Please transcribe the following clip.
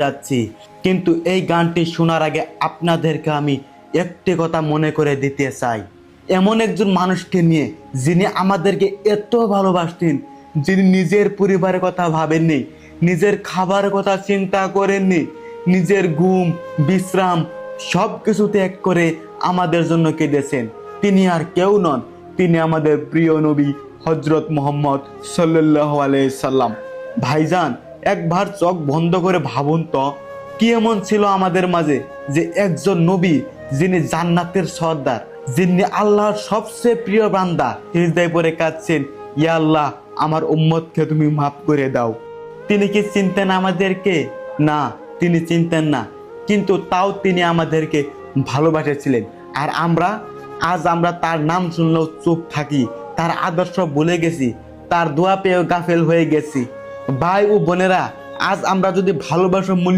যাচ্ছি, কিন্তু এই গানটি শোনার আগে আপনাদেরকে আমি একটি কথা মনে করে দিতে চাই। এমন একজন মানুষকে নিয়ে যিনি আমাদেরকে এত ভালোবাসতেন, যিনি নিজের পরিবারের কথা ভাবেননি, নিজের খাবারের কথা চিন্তা করেননি, নিজের ঘুম বিশ্রাম সব কিছু ত্যাগ করে আমাদের জন্য কেঁদেছেন। তিনি আর কেউ নন, তিনি আমাদের প্রিয় নবী হজরত মুহাম্মদ সাল্লাল্লাহু আলাইহি সাল্লাম। ভাইজান, একবার চোখ বন্ধ করে ভাবুন তো, কি এমন ছিল আমাদের মাঝে যে একজন নবী, যিনি জান্নাতের সর্দার, যিনি আল্লাহর সবচেয়ে প্রিয় বান্দা, সিজদায় পড়ে কাঁদছেন, ইয়া আল্লাহ আমার উম্মতকে তুমি মাফ করে দাও। তিনি কি চিনতেন আমাদেরকে? না, তিনি চিনতেন না, কিন্তু তাও তিনি আমাদেরকে ভালোবাসেছিলেন। আর আজ আমরা তার নাম শুনলেও চুপ থাকি, তার আদর্শ ভুলে গেছি, তার দোয়া পেয়েও গাফেল হয়ে গেছি। ভাই ও বোনেরা, আজ আমরা যদি ভালোবাসার মূল্য